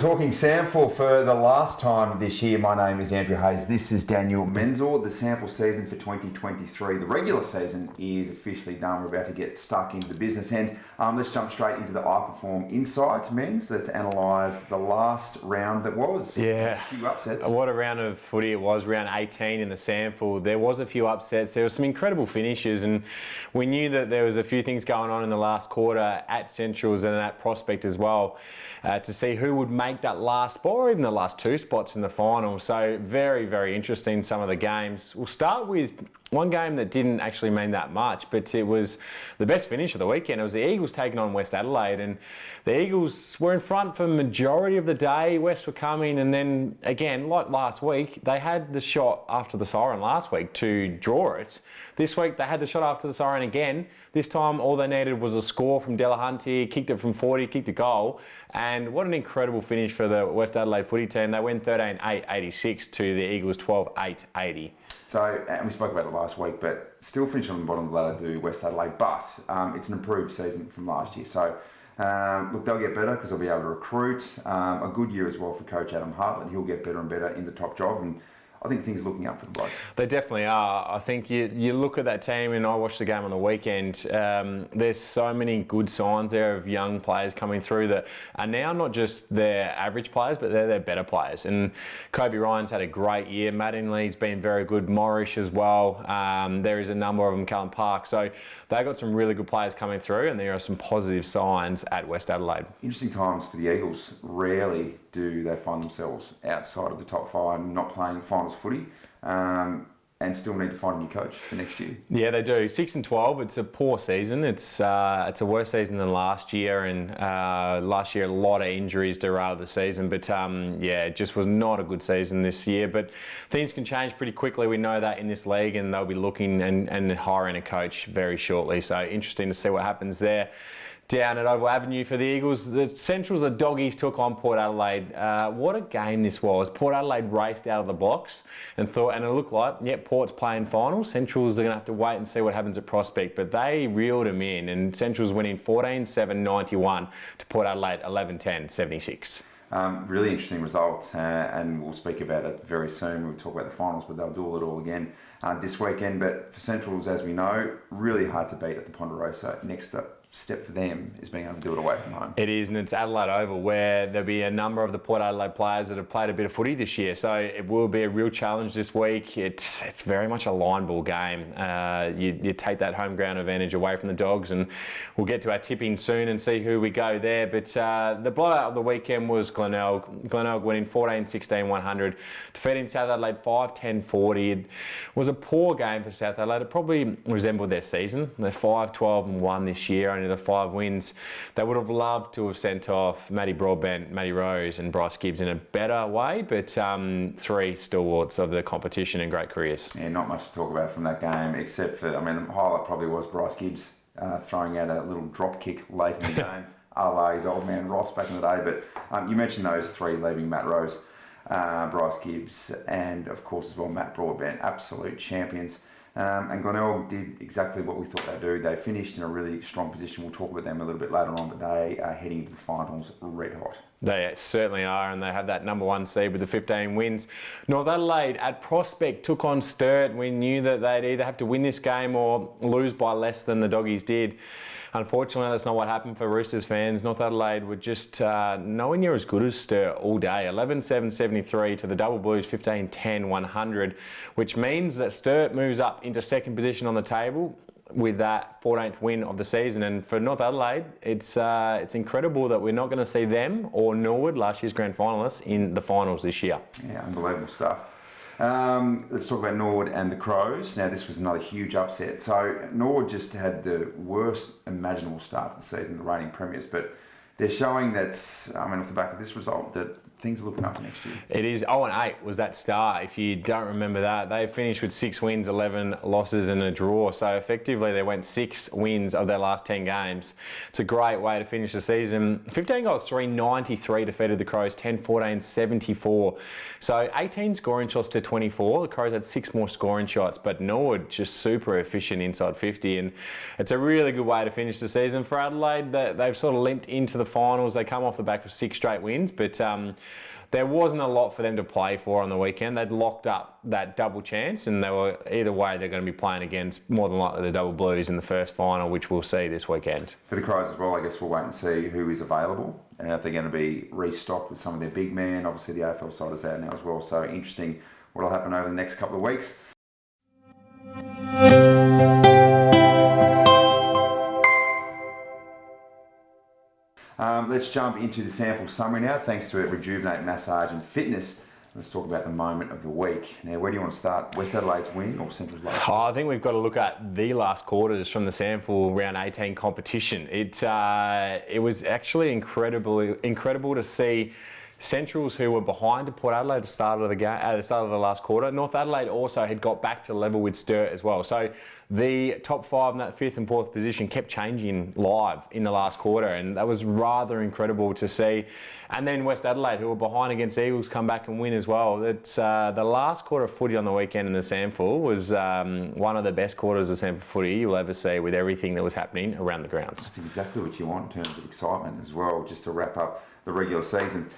talking SANFL for the last time this year. My name is Andrew Hayes. This is Daniel Menzel. The SANFL season for 2023, the regular season, is officially done. We're about to get stuck into the business end. Let's jump straight into the iPerform Insight Men's. Let's analyse the last round that was. Yeah. A few upsets. What a round of footy it was, round 18 in the SANFL. There was a few upsets. There were some incredible finishes, and we knew that there was a few things going on in the last quarter at Centrals and at Prospect as well, to see who would make that last spot or even the last two spots in the final. So very, very interesting, some of the games. We'll start with one game that didn't actually mean that much, but it was the best finish of the weekend. It was the Eagles taking on West Adelaide, and the Eagles were in front for the majority of the day. West were coming, and then again, like last week, they had the shot after the siren last week to draw it. This week, they had the shot after the siren again. This time, all they needed was a score from Delahunty, kicked it from 40, kicked a goal, and what an incredible finish for the West Adelaide footy team. They win 13-8, 86 to the Eagles 12-8, 80. So, and we spoke about it last week, but still finishing on the bottom of the ladder do West Adelaide, but it's an improved season from last year. So, look, they'll get better because they'll be able to recruit. A good year as well for Coach Adam Hartlett. He'll get better and better in the top job, and I think things are looking up for the Bloods. They definitely are. I think you look at that team, and I watched the game on the weekend. There's so many good signs there of young players coming through that are now not just their average players, but they're their better players. And Kobe Ryan's had a great year. Matt Inley's been very good. Morrish as well. There is a number of them. Callum Park. So they've got some really good players coming through, and there are some positive signs at West Adelaide. Interesting times for the Eagles. Rarely do they find themselves outside of the top five and not playing finals footy, and still need to find a new coach for next year. Yeah, they do. 6-12. It's a poor season. It's a worse season than last year, and last year a lot of injuries derailed the season. But yeah, it just was not a good season this year. But things can change pretty quickly. We know that in this league, and they'll be looking and hiring a coach very shortly. So interesting to see what happens there. Down at Oval Avenue for the Eagles, the Centrals, the Doggies took on Port Adelaide. What a game this was. Port Adelaide raced out of the blocks and it looked like, yep, Port's playing finals. Centrals are going to have to wait and see what happens at Prospect, but they reeled them in, and Centrals winning 14-7-91 to Port Adelaide 11-10, 76. Really interesting result, and we'll speak about it very soon. We'll talk about the finals, but they'll do it all again this weekend. But for Centrals, as we know, really hard to beat at the Ponderosa. Next step for them is being able to do it away from home. It is, and it's Adelaide Oval, where there'll be a number of the Port Adelaide players that have played a bit of footy this year. So it will be a real challenge this week. It's very much a line ball game. You take that home ground advantage away from the Dogs, and we'll get to our tipping soon and see who we go there. But the blowout of the weekend was Glenelg. Glenelg winning 14-16-100, defeating South Adelaide 5-10-40. It was a poor game for South Adelaide. It probably resembled their season. They're 5-12-1 this year, only the 5 wins. They would have loved to have sent off Matty Broadbent, Matty Rose and Bryce Gibbs in a better way, but 3 stalwarts of the competition and great careers. Yeah, not much to talk about from that game, except for, the highlight probably was Bryce Gibbs throwing out a little drop kick late in the game, a la his old man Ross back in the day. But you mentioned those 3 leaving: Matt Rose, Bryce Gibbs, and of course as well Matt Broadbent, absolute champions. And Glenelg did exactly what we thought they'd do. They finished in a really strong position. We'll talk about them a little bit later on, but they are heading to the finals red hot. They certainly are, and they have that number 1 seed with the 15 wins. North Adelaide at Prospect took on Sturt. We knew that they'd either have to win this game or lose by less than the Doggies did. Unfortunately, that's not what happened for Roosters fans. North Adelaide were just nowhere near as good as Sturt all day. 11-7-73 to the Double Blues, 15-10-100, which means that Sturt moves up into second position on the table with that 14th win of the season. And for North Adelaide, it's incredible that we're not going to see them or Norwood, last year's grand finalists, in the finals this year. Yeah, unbelievable stuff. Let's talk about Norwood and the Crows. Now, this was another huge upset. So Norwood just had the worst imaginable start to the season, the reigning premiers, but they're showing that, off the back of this result, that things are looking up for next year. It is 0-8 was that start. If you don't remember that, they finished with 6 wins, 11 losses and a draw. So effectively they went 6 wins of their last 10 games. It's a great way to finish the season. 15 goals, 393 defeated the Crows, 10-14, 74. So 18 scoring shots to 24. The Crows had 6 more scoring shots, but Norwood just super efficient inside 50. And it's a really good way to finish the season for Adelaide. They've sort of limped into the finals. They come off the back of 6 straight wins, but there wasn't a lot for them to play for on the weekend. They'd locked up that double chance, and they were either way they're going to be playing against more than likely the Double Blues in the first final, which we'll see this weekend. For the Crows as well, I guess we'll wait and see who is available and if they're going to be restocked with some of their big men. Obviously the AFL side is out now as well, so interesting what will happen over the next couple of weeks. Let's jump into the SANFL summary now. Thanks to Rejuvenate Massage and Fitness. Let's talk about the moment of the week. Now, where do you want to start? West Adelaide's win or Central's last quarter? I think we've got to look at the last quarters from the SANFL round 18 competition. It was actually incredible to see Centrals, who were behind to Port Adelaide at the start of the game, at the start of the last quarter. North Adelaide also had got back to level with Sturt as well. So the top 5 in that 5th and 4th position kept changing live in the last quarter, and that was rather incredible to see. And then West Adelaide, who were behind against Eagles, come back and win as well. It's the last quarter of footy on the weekend in the SANFL was one of the best quarters of SANFL footy you'll ever see, with everything that was happening around the grounds. That's exactly what you want in terms of excitement as well, just to wrap up the regular season.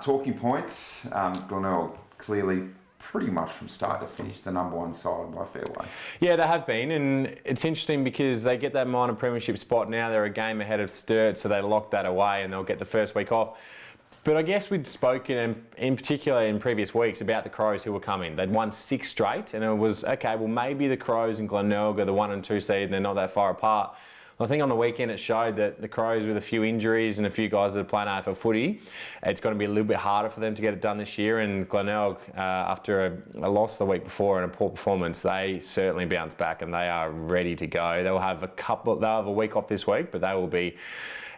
Talking points, Glenelg clearly pretty much from start to finish the number 1 side by a fair way. Yeah, they have been, and it's interesting because they get that minor premiership spot now. They're a game ahead of Sturt, so they lock that away and they'll get the first week off. But I guess we'd spoken, in particular in previous weeks, about the Crows who were coming. They'd won 6 straight, and it was, okay, well, maybe the Crows and Glenelg are the 1 and 2 seed and they're not that far apart. I think on the weekend it showed that the Crows, with a few injuries and a few guys that are playing AFL footy, it's going to be a little bit harder for them to get it done this year. And Glenelg, after a loss the week before and a poor performance, they certainly bounced back and they are ready to go. They'll have a week off this week, but they will be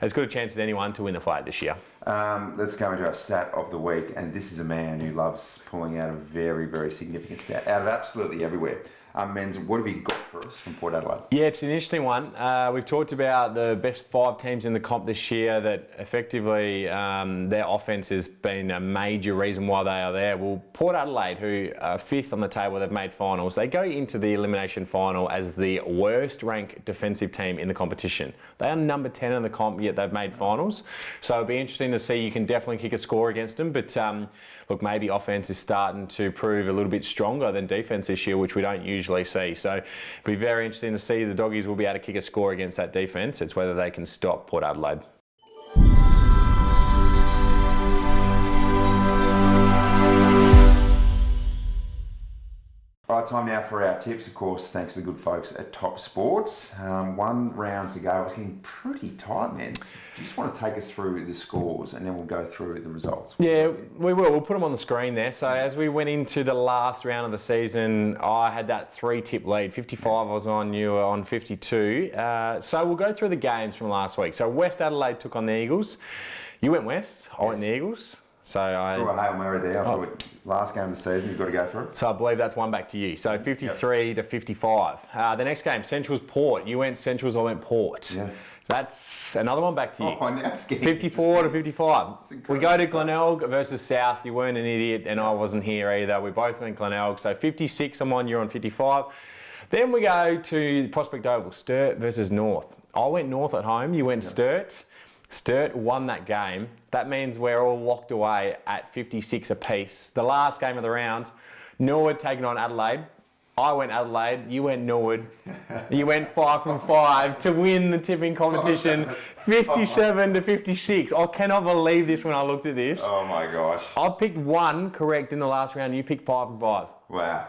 as good a chance as anyone to win the flag this year. Let's go into our stat of the week, and this is a man who loves pulling out a very, very significant stat out of absolutely everywhere. Menz, what have you got for us from Port Adelaide? Yeah, it's an interesting one. We've talked about the best 5 teams in the comp this year that effectively their offence has been a major reason why they are there. Well, Port Adelaide, who are 5th on the table, they've made finals. They go into the elimination final as the worst ranked defensive team in the competition. They are number 10 in the comp, yet they've made finals. So it'll be interesting to see. You can definitely kick a score against them, but look, maybe offence is starting to prove a little bit stronger than defence this year, which we don't usually see. So it'll be very interesting to see. The Doggies will be able to kick a score against that defence. It's whether they can stop Port Adelaide. All right, time now for our tips, of course, thanks to the good folks at Top Sports. 1 round to go. It's getting pretty tight, man. Do you just want to take us through the scores and then we'll go through the results? Yeah, we will. We'll put them on the screen there. So as we went into the last round of the season, I had that 3-tip lead. 55 I was on, you were on 52. So we'll go through the games from last week. So West Adelaide took on the Eagles. You went West, I went the Eagles. So I saw a Hail Mary there. I thought last game of the season, you've got to go for it. So I believe that's one back to you. So 53 to 55. The next game, Central's Port. You went Centrals, I went Port. Yeah. That's another one back to you. Oh, now it's getting 54 to 55. We go to Glenelg versus South. You weren't an idiot and I wasn't here either. We both went Glenelg. So 56 I'm on, you're on 55. Then we go to Prospect Oval, Sturt versus North. I went North at home, you went Sturt. Sturt won that game. That means we're all locked away at 56 apiece. The last game of the round, Norwood taking on Adelaide. I went Adelaide, you went Norwood. You went 5 from 5 to win the tipping competition, 57 to 56. I cannot believe this when I looked at this. Oh my gosh. I picked 1 correct in the last round, you picked 5 from 5. Wow.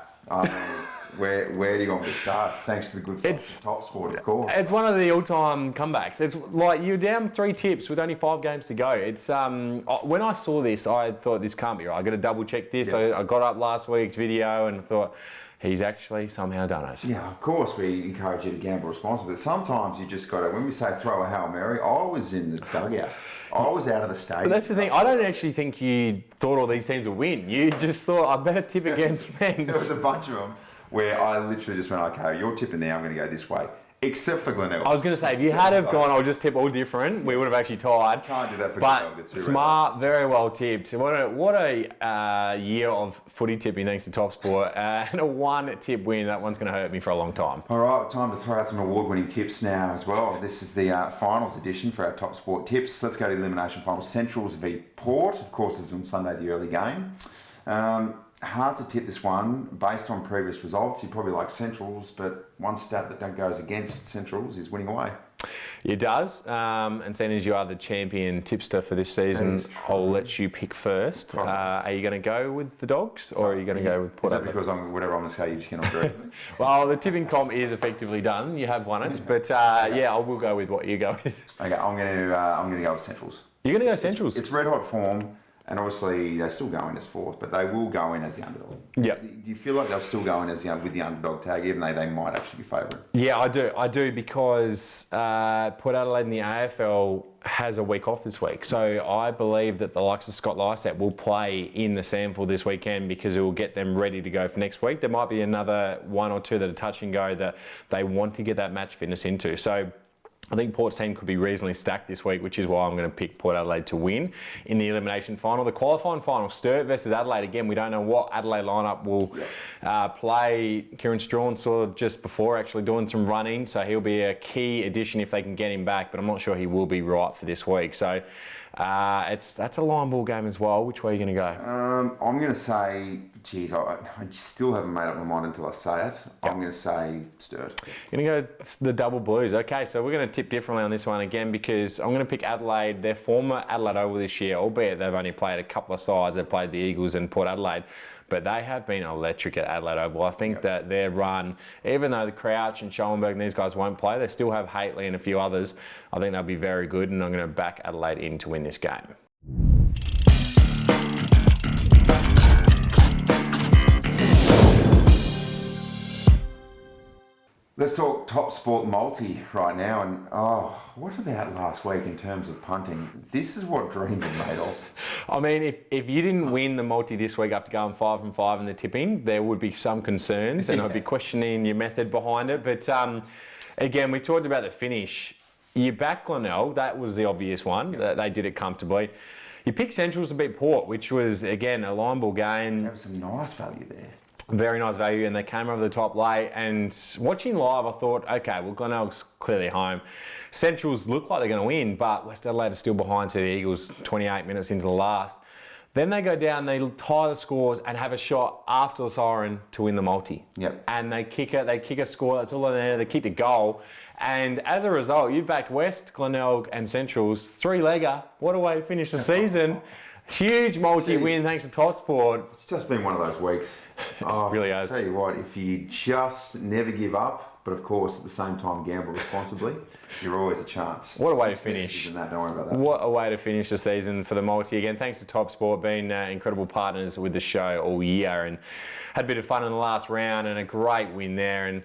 Where do you want me to start? Thanks to the good folks at Top Sport, of course. It's one of the all-time comebacks. It's like you're down 3 tips with only 5 games to go. It's when I saw this, I thought this can't be right. I got to double check this. Yeah. I got up last week's video and thought, he's actually somehow done it. Yeah, of course we encourage you to gamble responsibly. But sometimes you just got to, when we say throw a Hail Mary, I was in the dugout. I was out of the stadium. But that's the thing, I don't actually think you thought all these teams would win. You just thought, I better tip against men. There was a bunch of them where I literally just went, okay, you're tipping there, I'm going to go this way. Except for Glenelg. I was going to say, if you had have gone, I'll just tip all different, we would have actually tied. Can't do that for But Glenelg. It's too smart, very well tipped. What a year of footy tipping thanks to Top Sport. And a one tip win, that one's going to hurt me for a long time. All right, time to throw out some award-winning tips now as well. This is the finals edition for our Top Sport tips. Let's go to elimination finals. Centrals v Port. Of course, this is on Sunday, the early game. Hard to tip this one based on previous results. You probably like Centrals, but one stat that goes against Centrals is winning away. It does, and seeing as you are the champion tipster for this season, I'll let you pick first. Are you going to go with the Dogs, or are you going to go with Port Is that because whatever I'm going to say, you just cannot agree with me? Well, the tipping comp is effectively done. You have won it, but yeah, I will go with what you go with. Okay, I'm going to go with Centrals. You're going to go Centrals? It's red hot form. And obviously, they still go in as fourth, but they will go in as the underdog. Yep. Do you feel like they'll still go in as with the underdog tag, even though they might actually be favourite? Yeah, I do because Port Adelaide in the AFL has a week off this week. So I believe that the likes of Scott Lycett will play in the SANFL this weekend because it will get them ready to go for next week. There might be another one or two that are touch and go that they want to get that match fitness into. So I think Port's team could be reasonably stacked this week, which is why I'm going to pick Port Adelaide to win in the elimination final. The qualifying final, Sturt versus Adelaide. Again, we don't know what Adelaide lineup will play. Kieran Strawn saw just before actually doing some running, so he'll be a key addition if they can get him back, but I'm not sure he will be right for this week. So that's a line ball game as well. Which way are you going to go? I'm going to say, geez, I still haven't made up my mind until I say it. Yep. I'm going to say Sturt. You're going to go the double blues. Okay, so we're going to tip differently on this one again because I'm going to pick Adelaide. Their former Adelaide Oval this year, albeit they've only played a couple of sides. They've played the Eagles and Port Adelaide. But they have been electric at Adelaide Oval. I think that their run, even though the Crouch and Schoenberg and these guys won't play, they still have Haitley and a few others. I think they'll be very good, and I'm going to back Adelaide in to win this game. Let's talk Top Sport multi right now. And what about last week in terms of punting? This is what dreams are made of. I mean, if you didn't win the multi this week after going 5 from 5 in the tipping, there would be some concerns, and I'd be questioning your method behind it. But again, we talked about the finish. You back Glenelg, that was the obvious one. They did it comfortably. You picked Centrals to beat Port, which was, again, a line ball game. There was some nice value there. Very nice value, and they came over the top late. And watching live, I thought, okay, well, Glenelg's clearly home. Centrals look like they're going to win, but West Adelaide are still behind to the Eagles 28 minutes into the last. Then they go down, they tie the scores and have a shot after the siren to win the multi. Yep. And they kick it, they kick a score, that's all in there, they kick the goal. And as a result, you've backed West, Glenelg and Centrals, 3-legger. What a way to finish the season. Huge multi-win thanks to Top Sport. It's just been one of those weeks. It really has. I'll tell you what, if you just never give up, but of course at the same time gamble responsibly, you're always a chance. What a way to finish. Don't worry about that. What a way to finish the season for the multi. Again, thanks to Top Sport, being incredible partners with the show all year, and had a bit of fun in the last round and a great win there. And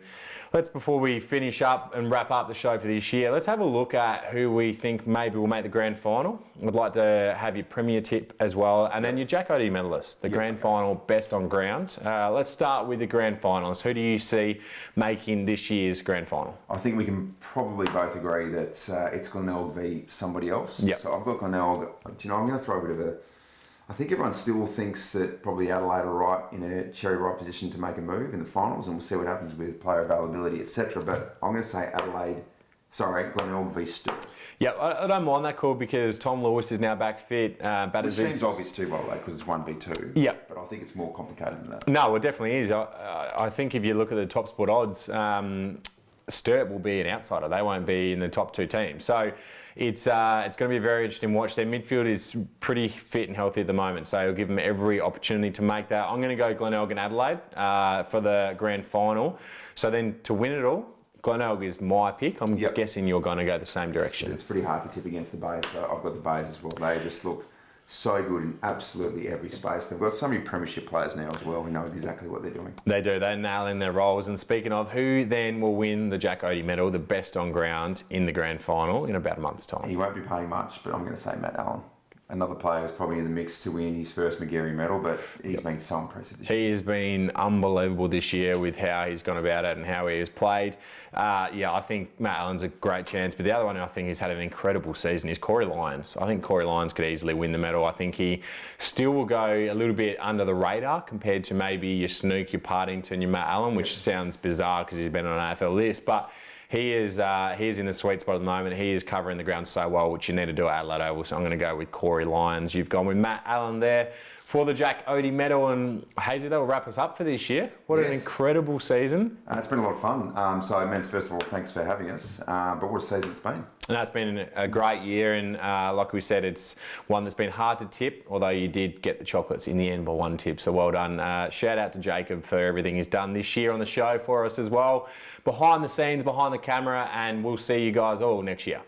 before we finish up and wrap up the show for this year, let's have a look at who we think maybe will make the grand final. I'd like to have your premier tip as well, and then your Jack Odie medalist, the grand final best on ground. Let's start with the grand finalists. Who do you see making this year's grand final? I think we can probably both agree that it's Glenelg v somebody else. Yep. So I've got Glenelg. I'm going to throw a bit of a... I think everyone still thinks that probably Adelaide are in a cherry ripe position to make a move in the finals, and we'll see what happens with player availability, etc. But I'm going to say Glenelg v Sturt. Yeah, I don't mind that call because Tom Lewis is now back fit. Which seems obvious too, by the way, because it's 1v2. Yeah. But I think it's more complicated than that. No, it definitely is. I think if you look at the Top Sport odds, Sturt will be an outsider. They won't be in the top two teams. So it's going to be a very interesting watch. Their midfield is pretty fit and healthy at the moment, so it'll give them every opportunity to make that. I'm going to go Glenelg and Adelaide for the grand final. So then to win it all, Glenelg is my pick. I'm guessing you're going to go the same direction. It's pretty hard to tip against the Bays. So I've got the Bays as well. They just look so good in absolutely every space. They've got so many premiership players now as well who know exactly what they're doing. They do. They're nailing their roles. And speaking of, who then will win the Jack Odie medal, the best on ground, in the grand final in about a month's time? He won't be paying much, but I'm going to say Matt Allen. Another player who's probably in the mix to win his first McGarry medal, but he's been so impressive this year. He has been unbelievable this year with how he's gone about it and how he has played. I think Matt Allen's a great chance, but the other one I think who's had an incredible season is Corey Lyons. I think Corey Lyons could easily win the medal. I think he still will go a little bit under the radar compared to maybe your Snook, your Partington, your Matt Allen, which sounds bizarre because he's been on an AFL list, but he is in the sweet spot at the moment. He is covering the ground so well, which you need to do at Adelaide Oval. So I'm going to go with Corey Lyons. You've gone with Matt Allen there for the Jack Odie medal. And Hazy, that will wrap us up for this year. What an incredible season. It's been a lot of fun. So, Men's, first of all, thanks for having us. But what a season it's been. And that's been a great year, and like we said, it's one that's been hard to tip, although you did get the chocolates in the end by one tip, so well done. Shout out to Jacob for everything he's done this year on the show for us as well, behind the scenes, behind the camera, and we'll see you guys all next year.